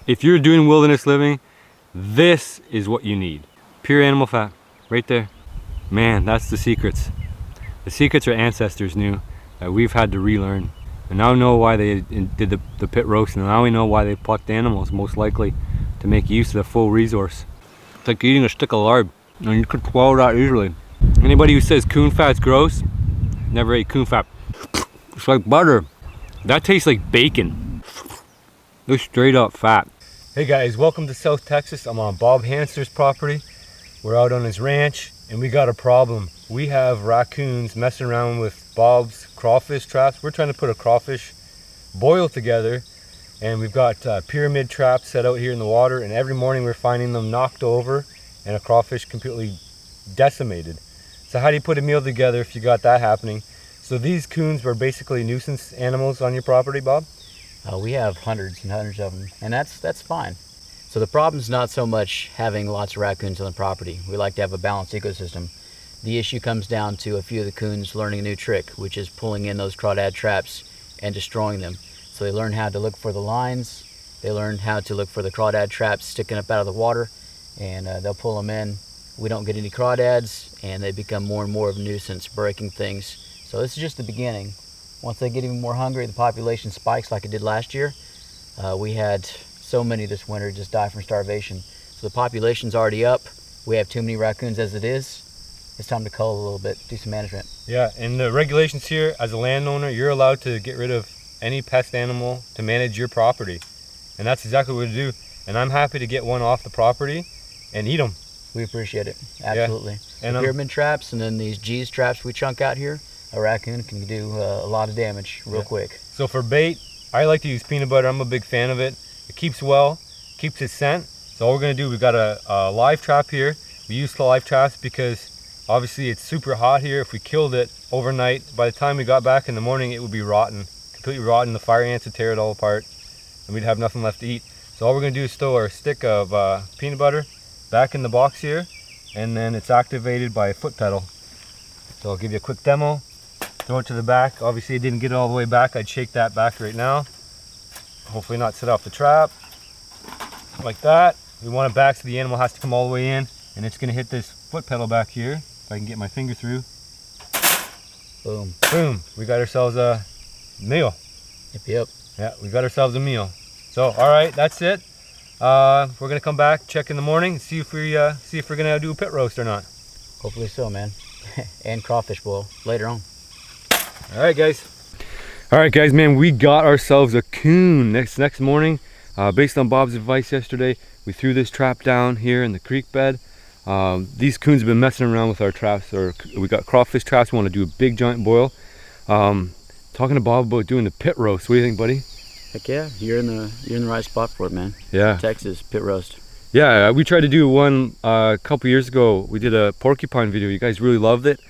If you're doing wilderness living, this is what you need. Pure animal fat, right there. Man, that's the secrets. The secrets our ancestors knew that we've had to relearn. And now we know why they did the pit roast, and now we know why they plucked animals, most likely to make use of the full resource. It's like eating a stick of lard, and you could swallow that easily. Anybody who says coon fat's gross, never ate coon fat. It's like butter. That tastes like bacon. It's straight up fat. Hey guys, welcome to South Texas. I'm on Bob Hanster's property. We're out on his ranch, and we got a problem. We have raccoons messing around with Bob's crawfish traps. We're trying to put a crawfish boil together, and we've got pyramid traps set out here in the water, and every morning we're finding them knocked over and a crawfish completely decimated. So how do you put a meal together if you got that happening? So these coons were basically nuisance animals on your property, Bob? We have hundreds and hundreds of them, and that's fine. So the problem's not so much having lots of raccoons on the property. We like to have a balanced ecosystem. The issue comes down to a few of the coons learning a new trick, which is pulling in those crawdad traps and destroying them. So they learn how to look for the lines, they learn how to look for the crawdad traps sticking up out of the water, and they'll pull them in. We don't get any crawdads, and they become more and more of a nuisance, breaking things. So this is just the beginning. Once they get even more hungry, the population spikes like it did last year. We had so many this winter just die from starvation. So the population's already up. We have too many raccoons as it is. It's time to cull a little bit, do some management. Yeah, and the regulations here, as a landowner, you're allowed to get rid of any pest animal to manage your property. And that's exactly what we do. And I'm happy to get one off the property and eat them. We appreciate it, absolutely. Yeah. And the pyramid traps and then these G's traps we chunk out here, a raccoon can do a lot of damage real quick. So for bait, I like to use peanut butter. I'm a big fan of it. It keeps well, keeps its scent. So all we're gonna do, we've got a live trap here. We use the live traps because obviously it's super hot here. If we killed it overnight, by the time we got back in the morning, it would be rotten, completely rotten. The fire ants would tear it all apart and we'd have nothing left to eat. So all we're gonna do is throw our stick of peanut butter back in the box here, and then it's activated by a foot pedal. So I'll give you a quick demo. Throw it to the back. Obviously it didn't get it all the way back. I'd shake that back right now. Hopefully not set off the trap. Like that. We want it back so the animal has to come all the way in, and it's gonna hit this foot pedal back here. If I can get my finger through. Boom. Boom. We got ourselves a meal. Yep. Yeah, we got ourselves a meal. So all right, that's it. We're gonna come back, check in the morning, see if we're gonna do a pit roast or not. Hopefully so, man. And crawfish boil later on. All right, guys, man, we got ourselves a coon. Next morning, based on Bob's advice yesterday, we threw this trap down here in the creek bed. These coons have been messing around with our traps, or we got crawfish traps. We want to do a big giant boil. Talking to Bob about doing the pit roast. What do you think, buddy? Heck yeah, you're in the right spot for it, man. Yeah. Texas pit roast. Yeah, we tried to do one a couple years ago. We did a porcupine video. You guys really loved it.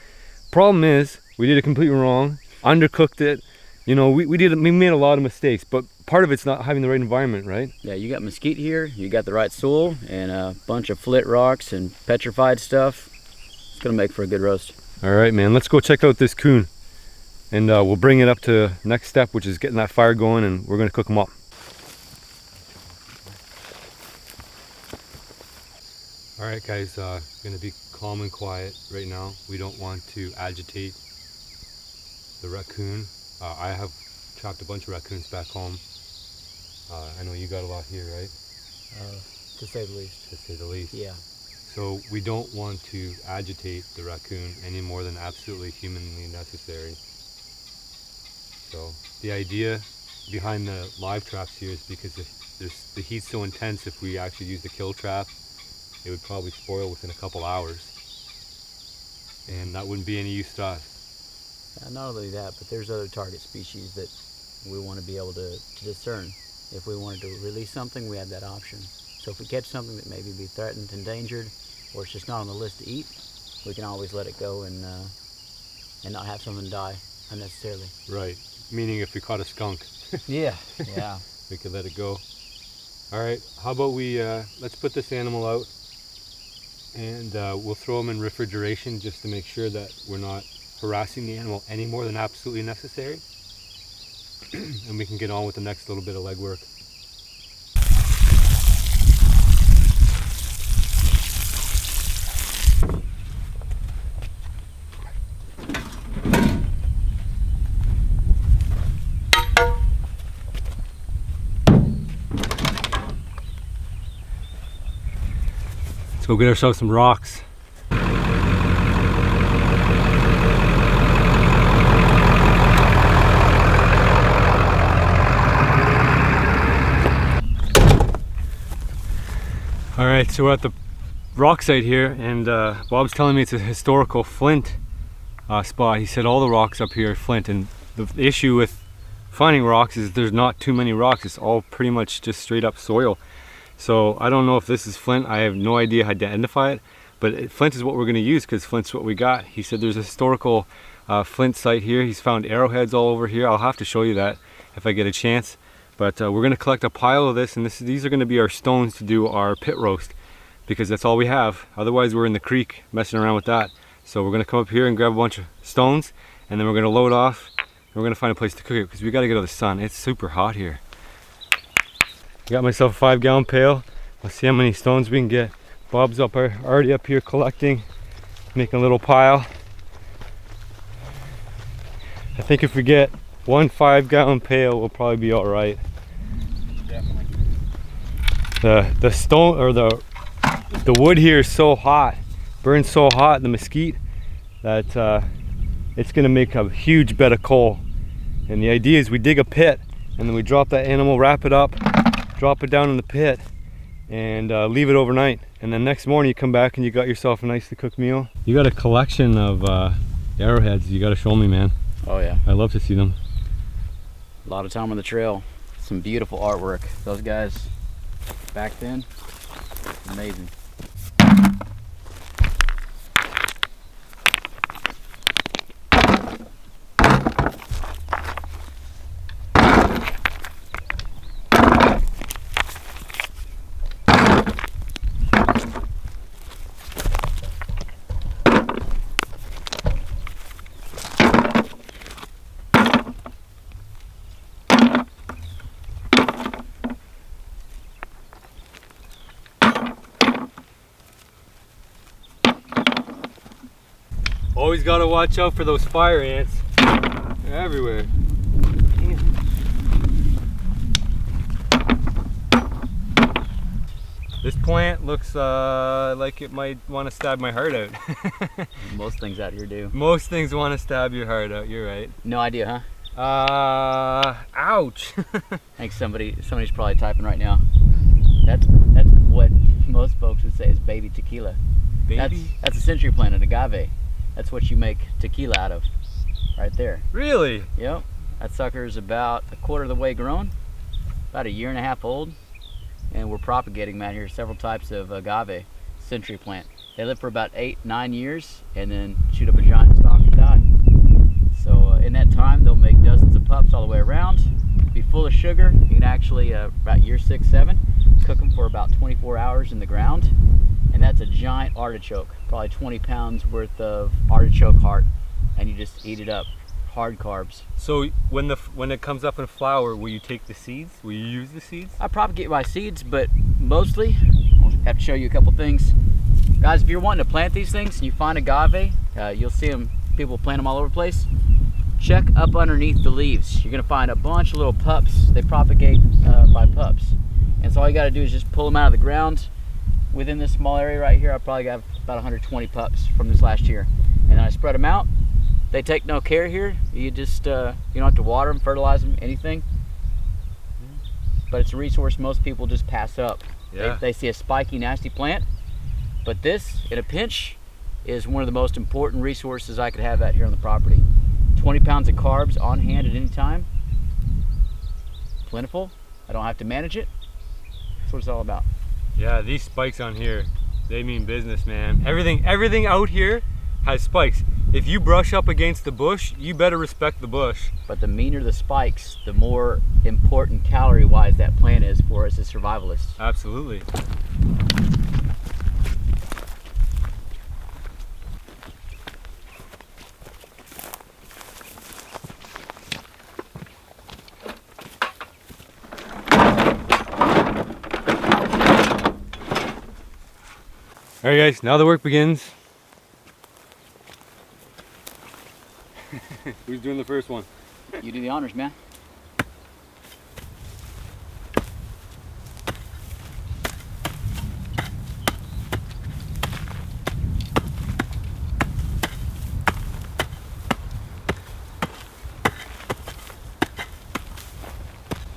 Problem is, we did it completely wrong. Undercooked it. You know, we made a lot of mistakes, but part of it's not having the right environment, right? Yeah, you got mesquite here, you got the right soil, and a bunch of flint rocks and petrified stuff. It's gonna make for a good roast. All right, man, let's go check out this coon. And we'll bring it up to next step, which is getting that fire going, and we're gonna cook them up. All right, guys, gonna be calm and quiet right now. We don't want to agitate the raccoon. I have trapped a bunch of raccoons back home. I know you got a lot here, right? To say the least. To say the least. Yeah. So we don't want to agitate the raccoon any more than absolutely humanly necessary. So the idea behind the live traps here is because the heat's so intense, if we actually use the kill trap, it would probably spoil within a couple hours. And that wouldn't be any use to us. Not only that, but there's other target species that we want to be able to discern. If we wanted to release something, we have that option. So if we catch something that maybe be threatened, endangered, or it's just not on the list to eat, we can always let it go and not have something die unnecessarily. Right. Meaning if we caught a skunk. Yeah. We could let it go. All right. How about we let's put this animal out, and we'll throw him in refrigeration just to make sure that we're not harassing the animal any more than absolutely necessary. And we can get on with the next little bit of legwork. Let's go get ourselves some rocks. All right, so we're at the rock site here, and Bob's telling me it's a historical flint spot. He said all the rocks up here are flint, and the issue with finding rocks is there's not too many rocks. It's all pretty much just straight up soil. So I don't know if this is flint. I have no idea how to identify it, but flint is what we're going to use because flint's what we got. He said there's a historical flint site here. He's found arrowheads all over here. I'll have to show you that if I get a chance. But we're going to collect a pile of this, and these are going to be our stones to do our pit roast, because that's all we have. Otherwise we're in the creek messing around with that. So we're going to come up here and grab a bunch of stones, and then we're going to load off, and we're going to find a place to cook it, because we got to get out of the sun. It's super hot here. Got myself a 5-gallon pail. Let's see how many stones we can get. Bob's already up here collecting, making a little pile. I think if we get one 5-gallon pail, we'll probably be all right. Definitely. The stone, or the wood here is so hot, burns so hot, the mesquite, that it's gonna make a huge bed of coal. And the idea is we dig a pit, and then we drop that animal, wrap it up, drop it down in the pit, and leave it overnight. And then next morning you come back and you got yourself a nicely cooked meal. You got a collection of arrowheads you gotta show me, man. Oh yeah. I love to see them. A lot of time on the trail. Some beautiful artwork. Those guys back then, amazing. Always gotta watch out for those fire ants. They're everywhere. This plant looks like it might want to stab my heart out. Most things out here do. Most things want to stab your heart out, you're right. No idea, huh? Ouch. I think somebody's probably typing right now. That's what most folks would say is baby tequila. Baby? That's a century plant, an agave. That's what you make tequila out of, right there. Really? Yep. That sucker is about a quarter of the way grown, about 1.5 years old, and we're propagating out here several types of agave, century plant. They live for about 8-9 years and then shoot up a giant stalk and die. So in that time, they'll make dozens of pups all the way around, be full of sugar. You can actually, about year 6-7, cook them for about 24 hours in the ground. And that's a giant artichoke, probably 20 pounds worth of artichoke heart, and you just eat it up, hard carbs. So when it comes up in flower, will you take the seeds? Will you use the seeds? I propagate my seeds, but mostly, I'll have to show you a couple things. Guys, if you're wanting to plant these things and you find agave, you'll see them, people plant them all over the place. Check up underneath the leaves. You're gonna find a bunch of little pups. They propagate by pups. And so all you gotta do is just pull them out of the ground. Within this small area right here, I probably got about 120 pups from this last year. And then I spread them out. They take no care here. You just, you don't have to water them, fertilize them, anything. But it's a resource most people just pass up. Yeah. They see a spiky, nasty plant. But this, in a pinch, is one of the most important resources I could have out here on the property. 20 pounds of carbs on hand at any time. Plentiful. I don't have to manage it. That's what it's all about. Yeah, these spikes on here, they mean business, man. Everything out here has spikes. If you brush up against the bush, you better respect the bush. But the meaner the spikes, the more important calorie-wise that plant is for us as survivalists. Absolutely. All right, guys, now the work begins. Who's doing the first one? You do the honors, man.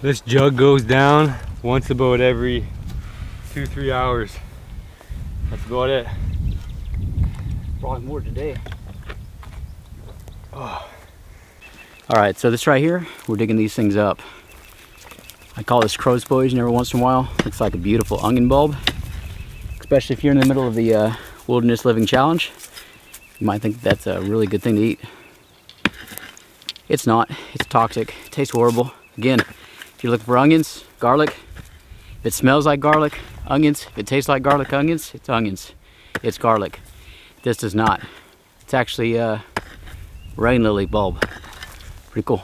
This jug goes down once about every 2-3 hours. That's about it. Probably more today. Oh. All right, so this right here, we're digging these things up. I call this crow's poison every once in a while. Looks like a beautiful onion bulb, especially if you're in the middle of the wilderness living challenge. You might think that's a really good thing to eat. It's not. It's toxic. It tastes horrible. Again, if you're looking for onions, garlic, if it smells like garlic, onions. If it tastes like garlic, onions, it's onions. It's garlic. This does not. It's actually a rain lily bulb. Pretty cool.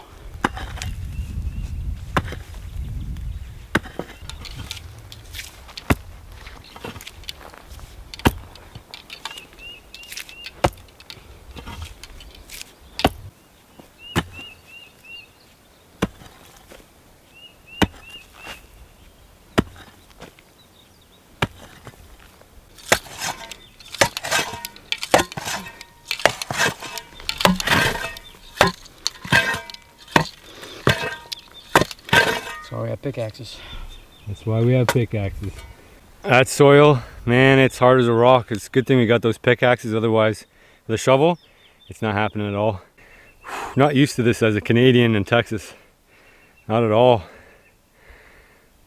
That's why we have pickaxes. That's why we have pickaxes. That soil, man, it's hard as a rock. It's a good thing we got those pickaxes, otherwise with a shovel, it's not happening at all. Not used to this as a Canadian in Texas. Not at all.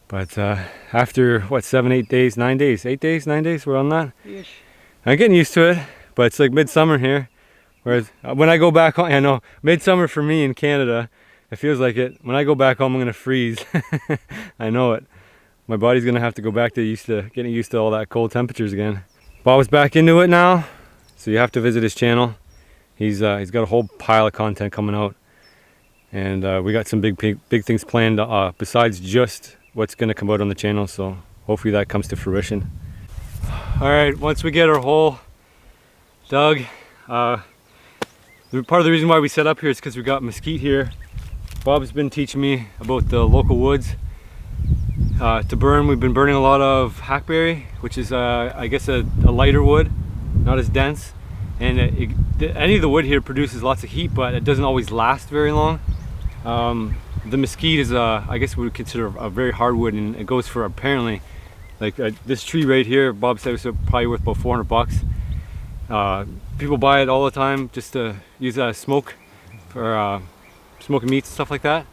But after, what, 7-8 days, 9 days, 8 days, 9 days, we're on that? Ish. I'm getting used to it, but it's like midsummer here. Whereas when I go back home, I know, midsummer for me in Canada, it feels like it. When I go back home, I'm gonna freeze. I know it. My body's gonna have to go back to getting used to all that cold temperatures again. Bob's back into it now, so you have to visit his channel. He's got a whole pile of content coming out, and we got some big things planned besides just what's gonna come out on the channel. So hopefully that comes to fruition. All right, once we get our hole dug, part of the reason why we set up here is because we got mesquite here. Bob's been teaching me about the local woods to burn. We've been burning a lot of hackberry, which is I guess a lighter wood, not as dense, and any of the wood here produces lots of heat, but it doesn't always last very long. The mesquite is I guess we would consider a very hard wood, and it goes for apparently like this tree right here. Bob said it was probably worth about 400 bucks. People buy it all the time just to use as smoke for smoking meats and stuff like that.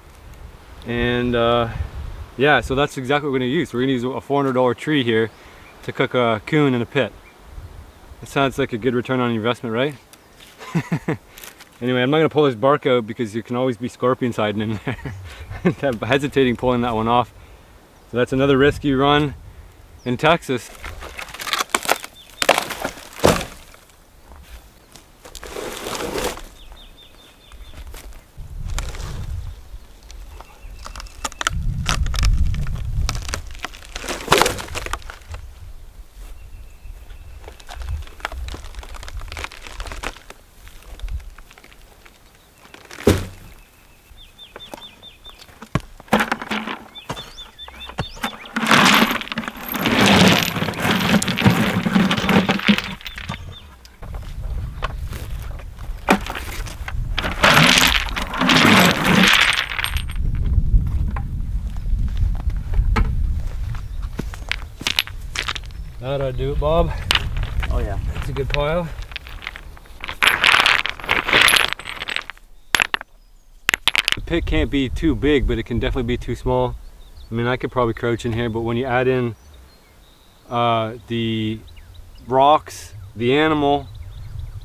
And yeah, so that's exactly what we're going to use. We're going to use a $400 tree here to cook a coon in a pit. It sounds like a good return on investment, right? Anyway, I'm not going to pull this bark out because there can always be scorpions hiding in there. I'm hesitating pulling that one off. So that's another risk you run in Texas. That ought to do it, Bob. Oh yeah. That's a good pile. The pit can't be too big, but it can definitely be too small. I mean, I could probably crouch in here, but when you add in the rocks, the animal,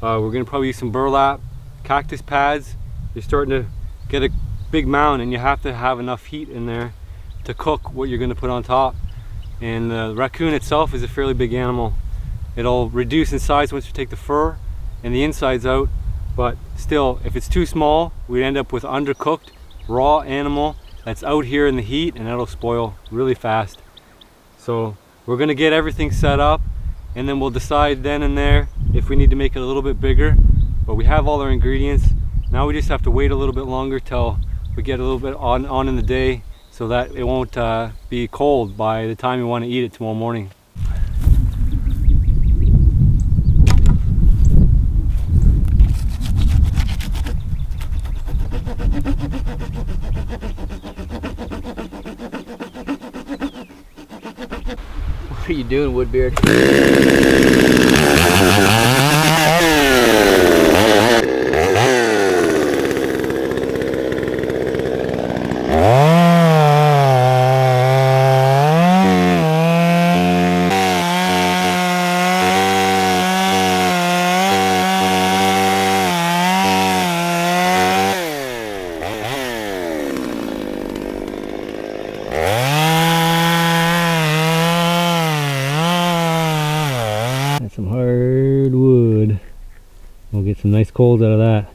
we're gonna probably use some burlap, cactus pads. You're starting to get a big mound, and you have to have enough heat in there to cook what you're gonna put on top. And the raccoon itself is a fairly big animal. It'll reduce in size once you take the fur and the insides out, but still, if it's too small, we end up with undercooked raw animal that's out here in the heat, and that'll spoil really fast. So we're gonna get everything set up, and then we'll decide then and there if we need to make it a little bit bigger. But we have all our ingredients. Now we just have to wait a little bit longer till we get a little bit on in the day, so that it won't be cold by the time you want to eat it tomorrow morning. What are you doing, Woodbeard? That's some hard wood. We'll get some nice coals out of that.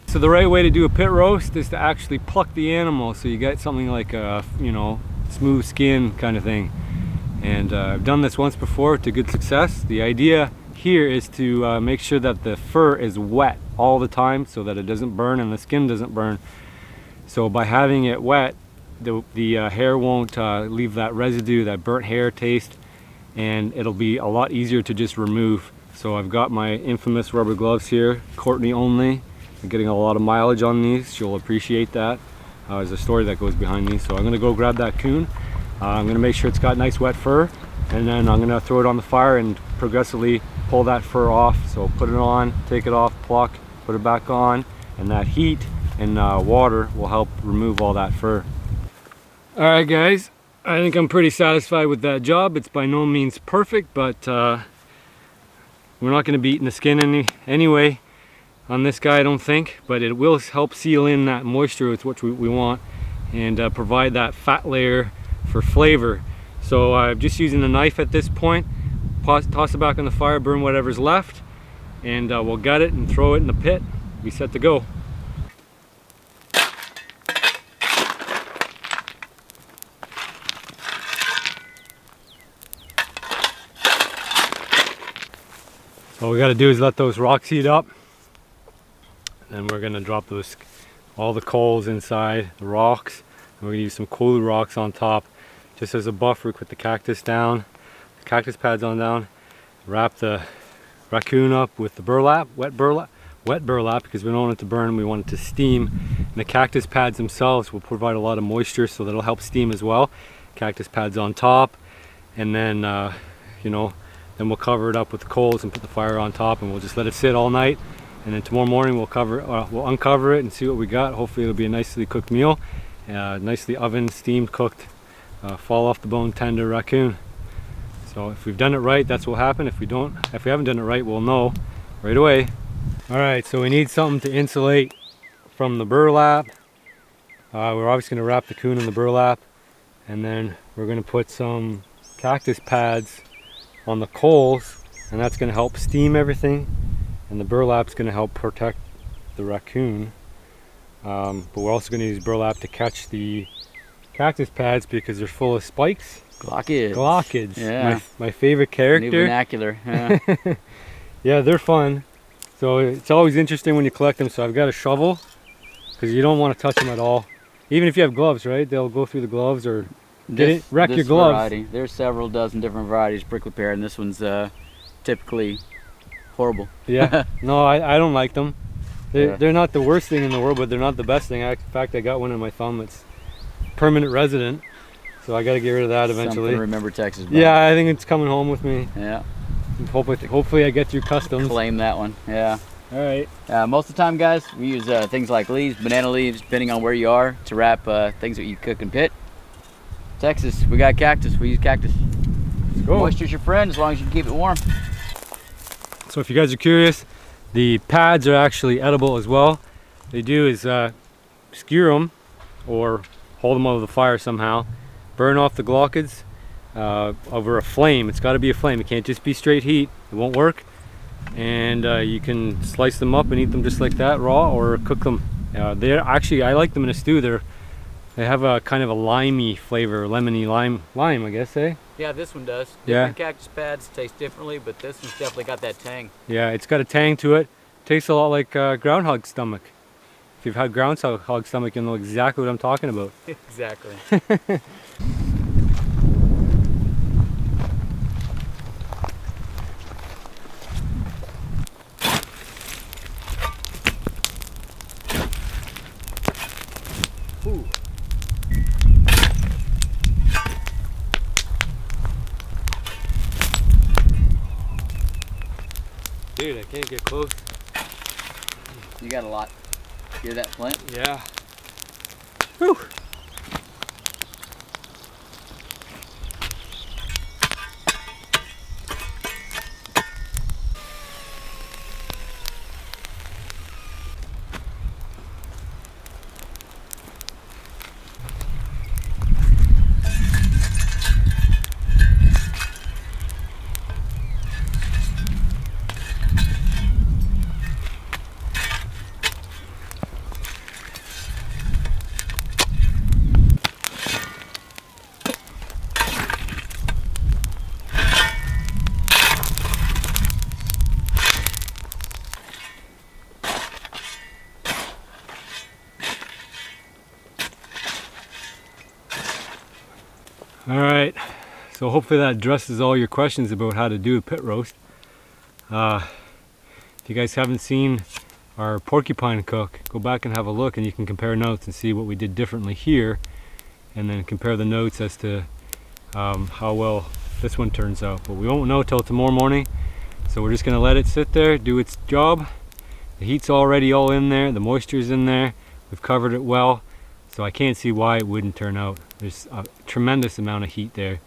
So the right way to do a pit roast is to actually pluck the animal, so you get something like a, you know, smooth skin kind of thing. And I've done this once before to good success. The idea here is to make sure that the fur is wet all the time so that it doesn't burn and the skin doesn't burn. So by having it wet, the hair won't leave that residue, that burnt hair taste, and it'll be a lot easier to just remove. So I've got my infamous rubber gloves here, Courtney only. I'm getting a lot of mileage on these. She'll appreciate that. There's a story that goes behind these. So I'm gonna go grab that coon. I'm gonna make sure it's got nice wet fur, and then I'm gonna throw it on the fire and progressively pull that fur off. So put it on, take it off, pluck, put it back on, and that heat and water will help remove all that fur. All right guys, I think I'm pretty satisfied with that job. It's by no means perfect, but we're not gonna be eating the skin anyway on this guy, I don't think, but it will help seal in that moisture with what we want, and provide that fat layer for flavor. So I'm just using a knife at this point. Toss it back on the fire, burn whatever's left, and we'll gut it and throw it in the pit. Be set to go. All we got to do is let those rocks heat up. Then we're gonna drop all the coals inside the rocks. And we're gonna use some cool rocks on top, just as a buffer. Put the cactus down, the cactus pads on down. Wrap the raccoon up with the burlap, wet burlap, because we don't want it to burn. We want it to steam. And the cactus pads themselves will provide a lot of moisture, so that'll help steam as well. Cactus pads on top, and then you know, then we'll cover it up with the coals and put the fire on top, and we'll just let it sit all night. And then tomorrow morning we'll uncover it and see what we got. Hopefully it'll be a nicely cooked meal, nicely oven steamed cooked, fall off the bone tender raccoon. So if we've done it right, that's what will happen. If we haven't done it right, we'll know right away. All right, so we need something to insulate from the burlap. We're obviously going to wrap the coon in the burlap, and then we're going to put some cactus pads on the coals, and that's going to help steam everything. And the burlap's going to help protect the raccoon. But we're also going to use burlap to catch the cactus pads because they're full of spikes. Glockids. Yeah. My favorite character. New vernacular. Yeah. Yeah, they're fun. So it's always interesting when you collect them. So I've got a shovel because you don't want to touch them at all. Even if you have gloves, right? They'll go through the gloves or wreck your gloves. Variety. There's several dozen different varieties of prickly pear, and this one's typically horrible. Yeah, no, I don't like them. They're not the worst thing in the world, but they're not the best thing. In fact, I got one in my thumb. It's permanent resident, so I got to get rid of that eventually. Something to remember Texas by. Yeah, I think it's coming home with me. Yeah. Hopefully I get through customs. Claim that one. Yeah. All right. Most of the time, guys, we use things like leaves, banana leaves, depending on where you are, to wrap things that you cook and pit. Texas, we got cactus. We use cactus. Let's go. Moisture's your friend as long as you can keep it warm. So if you guys are curious, the pads are actually edible as well. They do is skewer them or hold them over the fire somehow. Burn off the glochids over a flame. It's got to be a flame. It can't just be straight heat. It won't work. And you can slice them up and eat them just like that, raw, or cook them. They're actually, I like them in a stew. They have a kind of a limey flavor, lemony lime, I guess, eh? Yeah, this one does. Yeah. Different cactus pads taste differently, but this one's definitely got that tang. Yeah, it's got a tang to it. Tastes a lot like groundhog stomach. If you've had groundhog stomach, you'll know exactly what I'm talking about. Exactly. Ooh. Dude, I can't get close. You got a lot. Hear that flint? Yeah. Whew. All right, so hopefully that addresses all your questions about how to do a pit roast. If you guys haven't seen our porcupine cook, go back and have a look, and you can compare notes and see what we did differently here, and then compare the notes as to how well this one turns out. But we won't know till tomorrow morning, so we're just gonna let it sit there, do its job. The heat's already all in there, the moisture's in there, we've covered it well, so I can't see why it wouldn't turn out. There's a tremendous amount of heat there.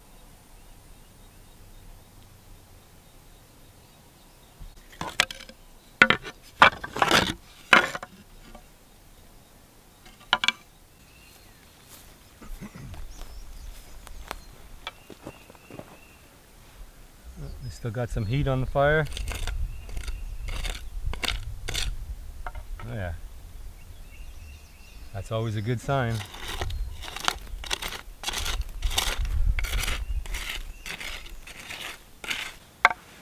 We still got some heat on the fire. Oh yeah. That's always a good sign.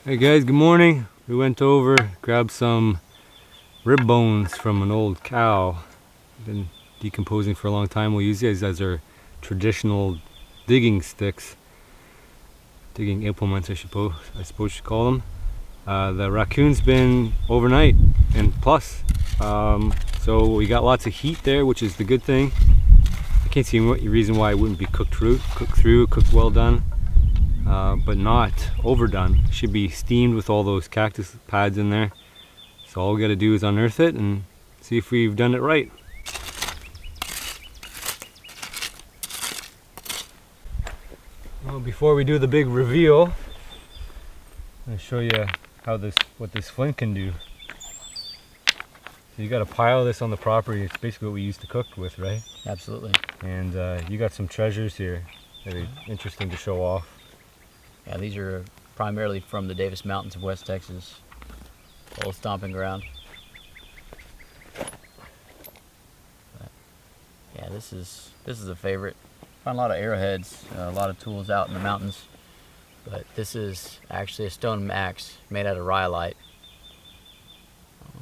Hey guys, good morning. We went over, grabbed some rib bones from an old cow. Been decomposing for a long time. We'll use these as our traditional digging sticks. Digging implements, I suppose you should call them. The raccoon's been overnight and plus. So we got lots of heat there, which is the good thing. I can't see any reason why it wouldn't be cooked well done. But not overdone. Should be steamed with all those cactus pads in there. So all we gotta do is unearth it and see if we've done it right. Well, before we do the big reveal, I'm gonna show you what this flint can do. So you got a pile of this on the property. It's basically what we used to cook with, right? Absolutely. And you got some treasures here that are interesting to show off. Yeah, these are primarily from the Davis Mountains of West Texas. Old stomping ground. But yeah, this is a favorite. Find a lot of arrowheads, a lot of tools out in the mountains. But this is actually a stone axe made out of rhyolite.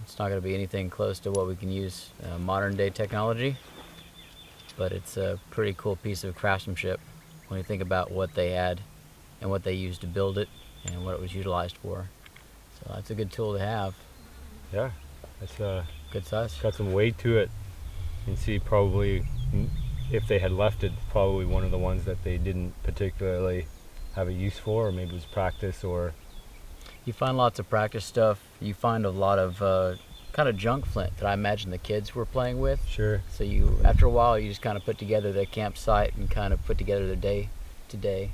It's not going to be anything close to what we can use modern day technology, but it's a pretty cool piece of craftsmanship when you think about what they had and what they used to build it and what it was utilized for. So that's a good tool to have. Yeah, that's good size. Got some weight to it. You can see probably if they had left it, probably one of the ones that they didn't particularly have a use for, or maybe it was practice, or you find lots of practice stuff. You find a lot of kind of junk flint that I imagine the kids were playing with. Sure. So after a while, you just kind of put together their campsite and kind of put together their day to day.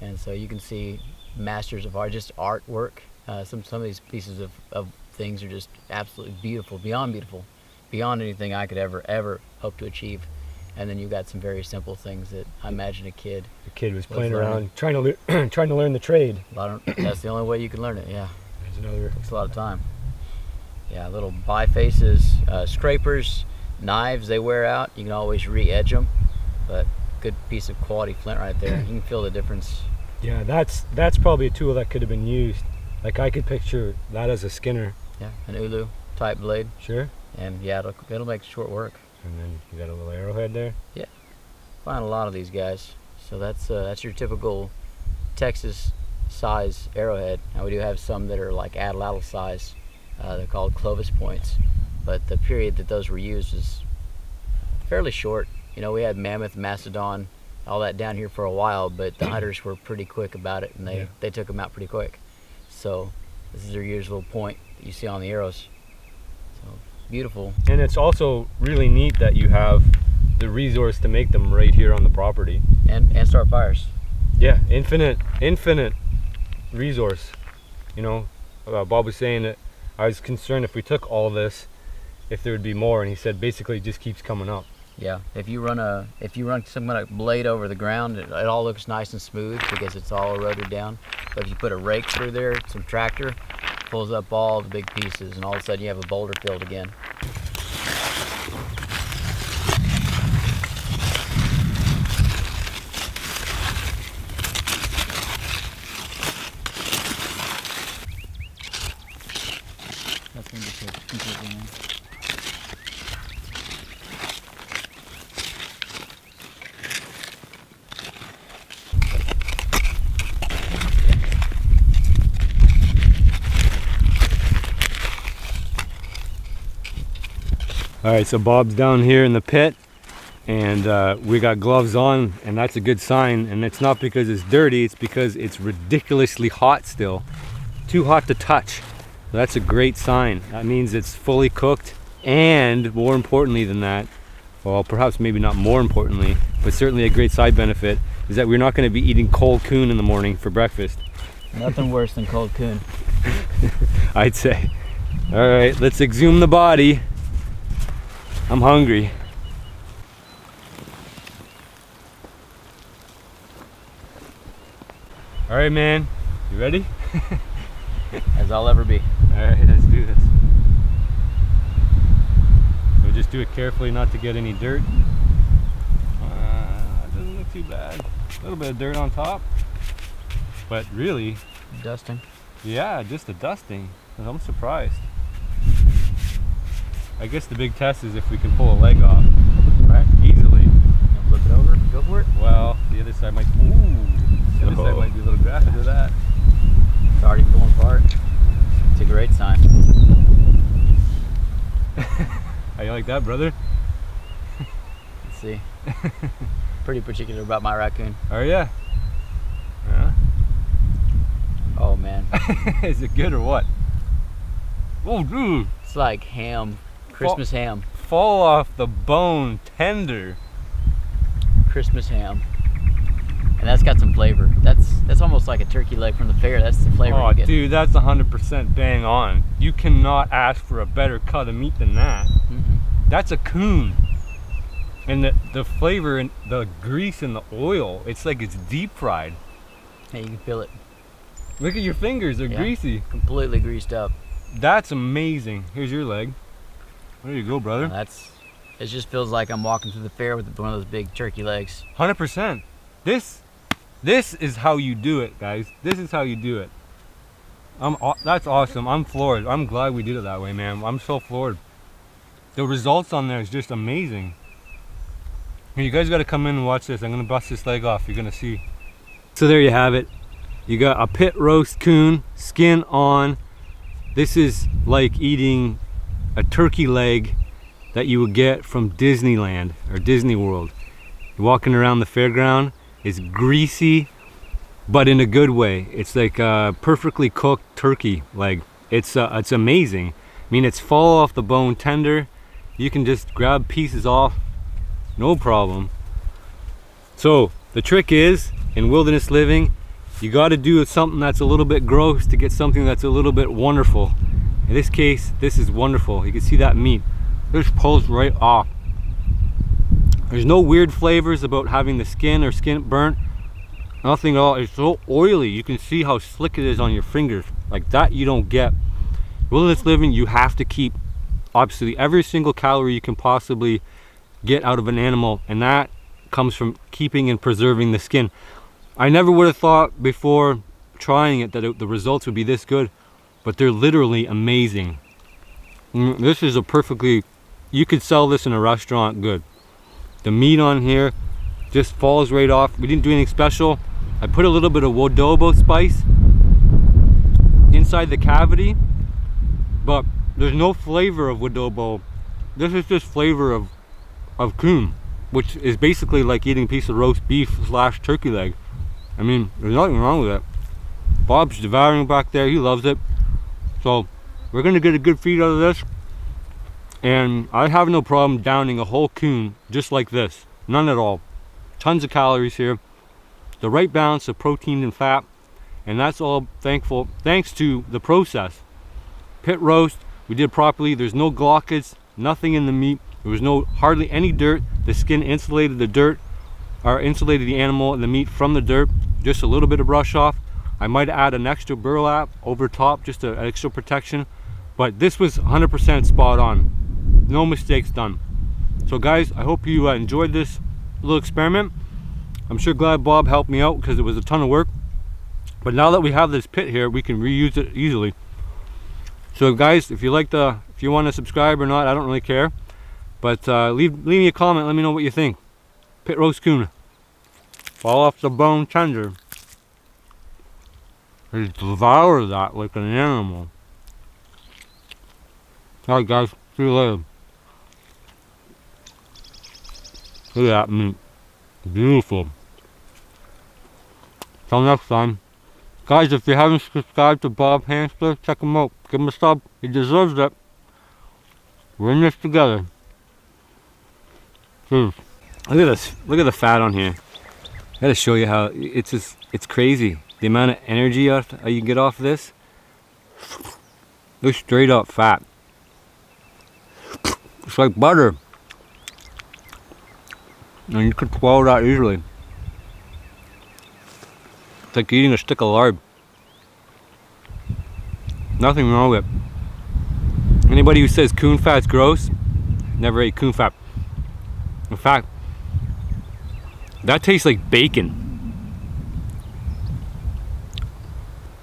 And so you can see masters of art, just artwork. Some of these pieces of things are just absolutely beautiful, beyond anything I could ever hope to achieve. And then you got some very simple things that I imagine a kid. The kid was playing around, trying to learn the trade. That's the only way you can learn it. Yeah. There's another. Takes a lot of time. Yeah, little bifaces, scrapers, knives. They wear out. You can always re-edge them, but good piece of quality flint right there. You can feel the difference. Yeah, that's probably a tool that could have been used. Like I could picture that as a skinner. Yeah, an ulu type blade. Sure. And yeah, it'll make short work. And then you got a little arrowhead there. Yeah, find a lot of these guys. So that's your typical Texas size arrowhead. Now we do have some that are like atlatl size. They're called Clovis points, but the period that those were used is fairly short. You know, we had mammoth, mastodon, all that down here for a while, but the hunters were pretty quick about it, and they took them out pretty quick. So this is their usual point that you see on the arrows. So beautiful. And it's also really neat that you have the resource to make them right here on the property. And start fires. Yeah, infinite resource. You know, Bob was saying that I was concerned if we took all this, if there would be more, and he said basically it just keeps coming up. Yeah, if you run some kind of blade over the ground, it all looks nice and smooth because it's all eroded down. But if you put a rake through there, some tractor, pulls up all the big pieces, and all of a sudden you have a boulder field again. That's going to be completely in. All right, so Bob's down here in the pit, and we got gloves on, and that's a good sign. And it's not because it's dirty, it's because it's ridiculously hot still. Too hot to touch. So that's a great sign. That means it's fully cooked, and more importantly than that, well, perhaps maybe not more importantly, but certainly a great side benefit, is that we're not going to be eating cold coon in the morning for breakfast. Nothing worse than cold coon. I'd say. All right, let's exhume the body. I'm hungry. All right, man. You ready? As I'll ever be. All right, let's do this. We'll just do it carefully, not to get any dirt. It doesn't look too bad. A little bit of dirt on top, but really, Dusting. yeah, just a dusting. I'm surprised. I guess the big test is if we can pull a leg off, right? Easily. Flip it over. Go for it. Well, the other side might. Ooh. The other side might be a little graphic to that. It's already pulling apart. It's a great sign. How you like that, brother? Let's see. Pretty particular about my raccoon. Oh yeah. Yeah. Oh man. Is it good or what? Oh, dude. It's like ham. Christmas ham. Fall off the bone, tender. Christmas ham. And that's got some flavor. That's almost like a turkey leg from the fair. That's the flavor Oh, you get. dude, that's 100% bang on. You cannot ask for a better cut of meat than that. That's a coon. And the flavor and the grease and the oil, it's like it's deep fried. Hey, you can feel it. Look at your fingers, they're greasy. Completely greased up. That's amazing. Here's your leg. There you go, brother. It just feels like I'm walking through the fair with one of those big turkey legs. 100%. This is how you do it, guys. This is how you do it. That's awesome. I'm floored. I'm glad we did it that way, man. I'm so floored. The results on there is just amazing. You guys got to come in and watch this. I'm gonna bust this leg off. You're gonna see. So there you have it. You got a pit roast coon, skin on. This is like eating a turkey leg that you would get from Disneyland or Disney World. You're walking around the fairground. It's greasy, but in a good way. It's like a perfectly cooked turkey leg. It's amazing. I mean, it's fall off the bone tender. You can just grab pieces off, no problem. So the trick is, in wilderness living, you got to do something that's a little bit gross to get something that's a little bit wonderful. In this case, this is wonderful. You can see that meat. This pulls right off. There's no weird flavors about having the skin or skin burnt. Nothing at all. It's so oily. You can see how slick it is on your fingers. Like that you don't get. Wilderness living, you have to keep obviously every single calorie you can possibly get out of an animal, and that comes from keeping and preserving the skin. I never would have thought before trying it that the results would be this good, but they're literally amazing. This is a perfectly, you could sell this in a restaurant good. The meat on here just falls right off. We didn't do anything special. I put a little bit of adobo spice inside the cavity, but there's no flavor of adobo. This is just flavor of coon, which is basically like eating a piece of roast beef / turkey leg. I mean, there's nothing wrong with it. Bob's devouring back there. He loves it. So we're gonna get a good feed out of this, and I have no problem downing a whole coon just like this. None at all. Tons of calories here, the right balance of protein and fat, and that's all thanks to the process. Pit roast, we did properly. There's no glockage, nothing in the meat. There was hardly any dirt. The skin insulated the dirt, or insulated the animal and the meat from the dirt. Just a little bit of brush off. I might add an extra burlap over top, just an extra protection. But this was 100% spot on. No mistakes done. So guys, I hope you enjoyed this little experiment. I'm sure glad Bob helped me out because it was a ton of work. But now that we have this pit here, we can reuse it easily. So guys, if you want to subscribe or not, I don't really care. But leave me a comment. Let me know what you think. Pit roast coon. Fall off the bone tender. He devours that like an animal. Alright guys, see you later. Look at that meat. Beautiful. Till next time. Guys, if you haven't subscribed to Bob Hamster, check him out. Give him a sub. He deserves it. We're in this together. Cheers. Look at this. Look at the fat on here. I gotta show you how it's crazy. The amount of energy you can get off of this. It's straight up fat. It's like butter. And you could swallow that easily. It's like eating a stick of lard. Nothing wrong with it. Anybody who says coon fat's gross, never ate coon fat. In fact, that tastes like bacon.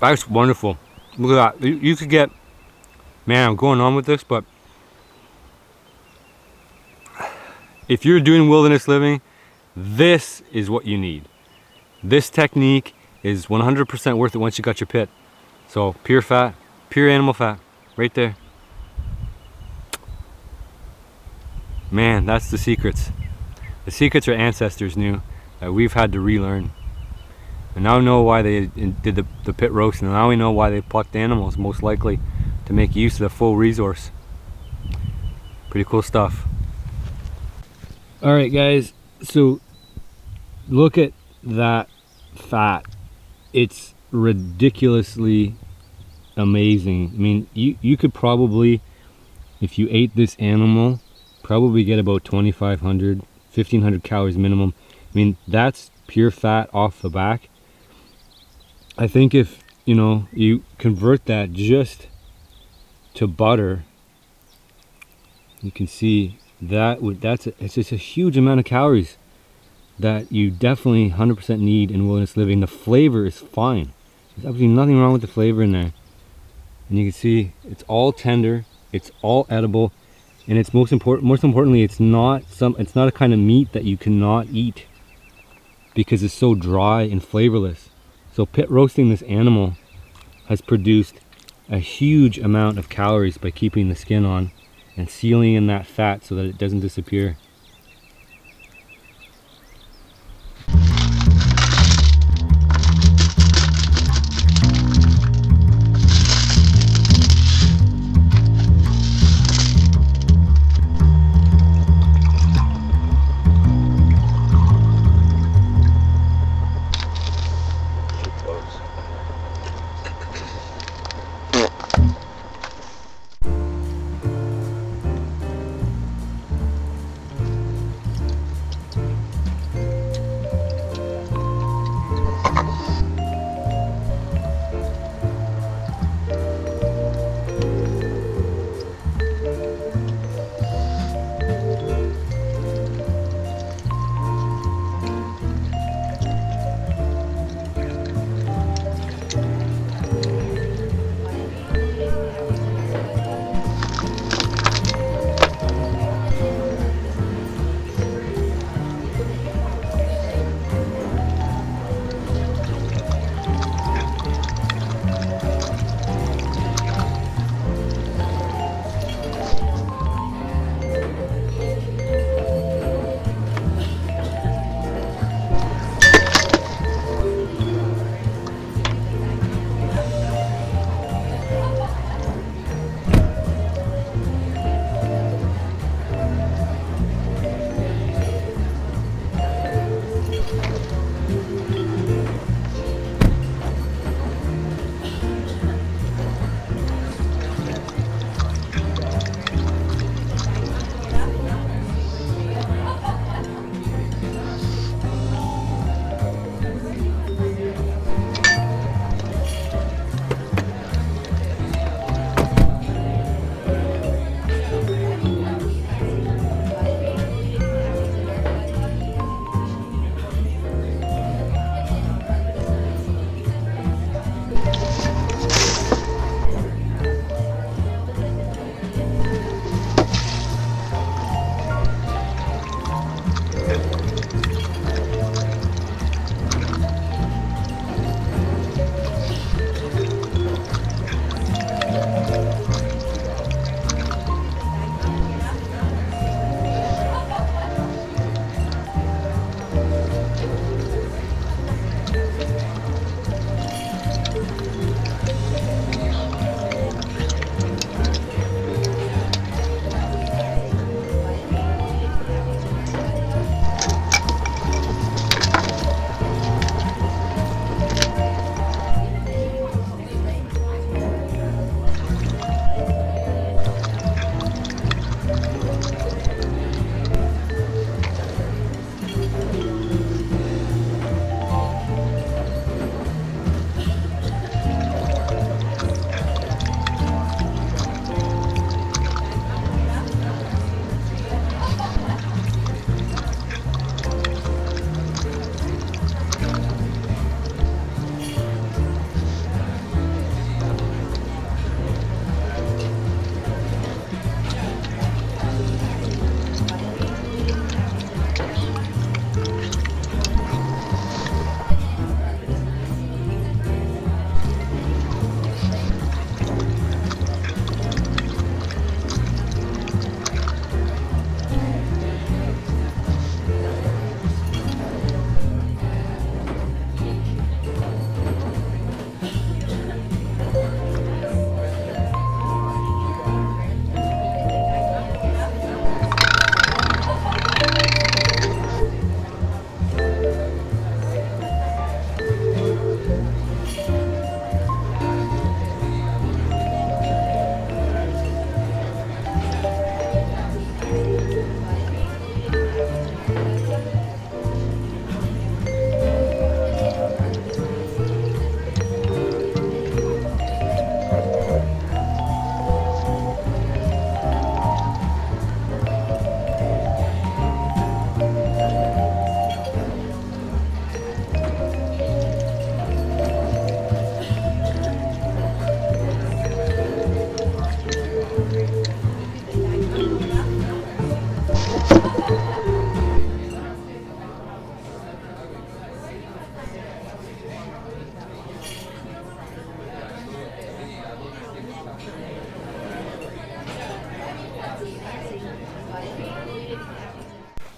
That's wonderful. Look at that. You could get, man, I'm going on with this, but if you're doing wilderness living, this is what you need. This technique is 100% worth it once you got your pit. So pure fat, pure animal fat, right there. Man, that's the secrets. The secrets our ancestors knew that we've had to relearn. And now we know why they did the pit roast, and now we know why they plucked animals, most likely to make use of the full resource. Pretty cool stuff. Alright guys, so look at that fat. It's ridiculously amazing. I mean, you could probably, if you ate this animal, probably get about 2,500, 1,500 calories minimum. I mean, that's pure fat off the back. I think if, you convert that just to butter, you can see it's just a huge amount of calories that you definitely 100% need in wilderness living. The flavor is fine. There's absolutely nothing wrong with the flavor in there. And you can see it's all tender, it's all edible, and it's most importantly, it's not a kind of meat that you cannot eat because it's so dry and flavorless. So pit roasting this animal has produced a huge amount of calories by keeping the skin on and sealing in that fat so that it doesn't disappear.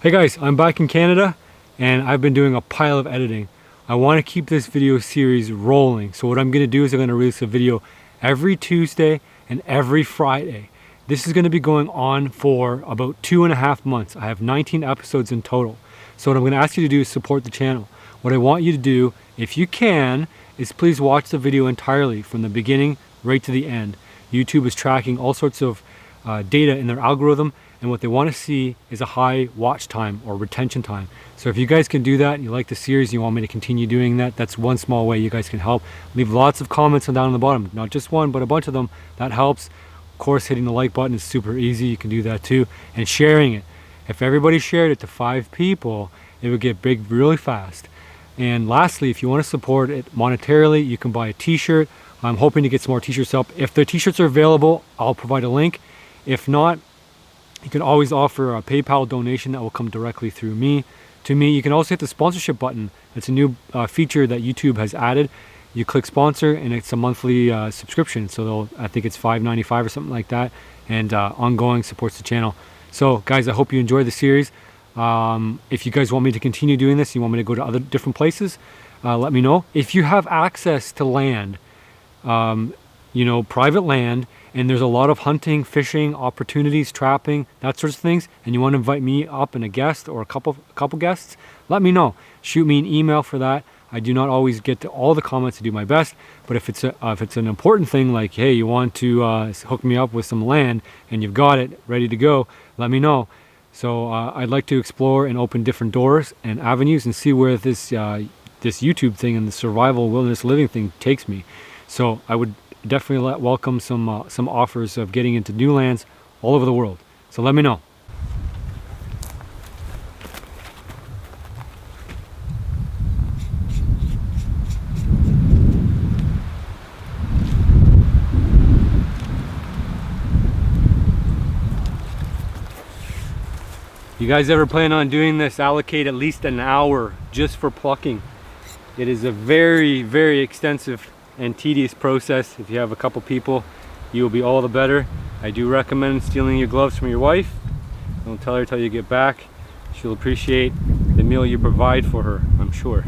Hey guys, I'm back in Canada and I've been doing a pile of editing. I want to keep this video series rolling. So what I'm going to do is I'm going to release a video every Tuesday and every Friday. This is going to be going on for about 2.5 months. I have 19 episodes in total. So what I'm going to ask you to do is support the channel. What I want you to do, if you can, is please watch the video entirely from the beginning right to the end. YouTube is tracking all sorts of data in their algorithm, and what they want to see is a high watch time or retention time. So if you guys can do that and you like the series and you want me to continue doing that, that's one small way you guys can help. Leave lots of comments down on the bottom, not just one but a bunch of them. That helps. Of course, hitting the like button is super easy, you can do that too, and sharing it. If everybody shared it to 5 people, it would get big really fast. And lastly, if you want to support it monetarily, you can buy a t-shirt. I'm hoping to get some more t-shirts up. If the t-shirts are available, I'll provide a link. If not, you can always offer a PayPal donation that will come directly through me. To me, you can also hit the sponsorship button. It's a new feature that YouTube has added. You click sponsor and it's a monthly subscription. So I think it's $5.95 or something like that. And ongoing supports the channel. So guys, I hope you enjoy the series. If you guys want me to continue doing this, you want me to go to other different places, let me know. If you have access to land, you know, private land, and there's a lot of hunting, fishing opportunities, trapping, that sorts of things, and you want to invite me up and a guest or a couple guests, let me know. Shoot me an email for that. I do not always get to all the comments to do my best, but if it's an important thing, like, hey, you want to hook me up with some land and you've got it ready to go, let me know. So I'd like to explore and open different doors and avenues and see where this YouTube thing and the survival wilderness living thing takes me. So I would definitely welcome some offers of getting into new lands all over the world. So let me know. You guys ever plan on doing this? Allocate at least an hour just for plucking. It is a very, very extensive and tedious process. If you have a couple people, you will be all the better. I do recommend stealing your gloves from your wife. Don't tell her till you get back. She'll appreciate the meal you provide for her, I'm sure.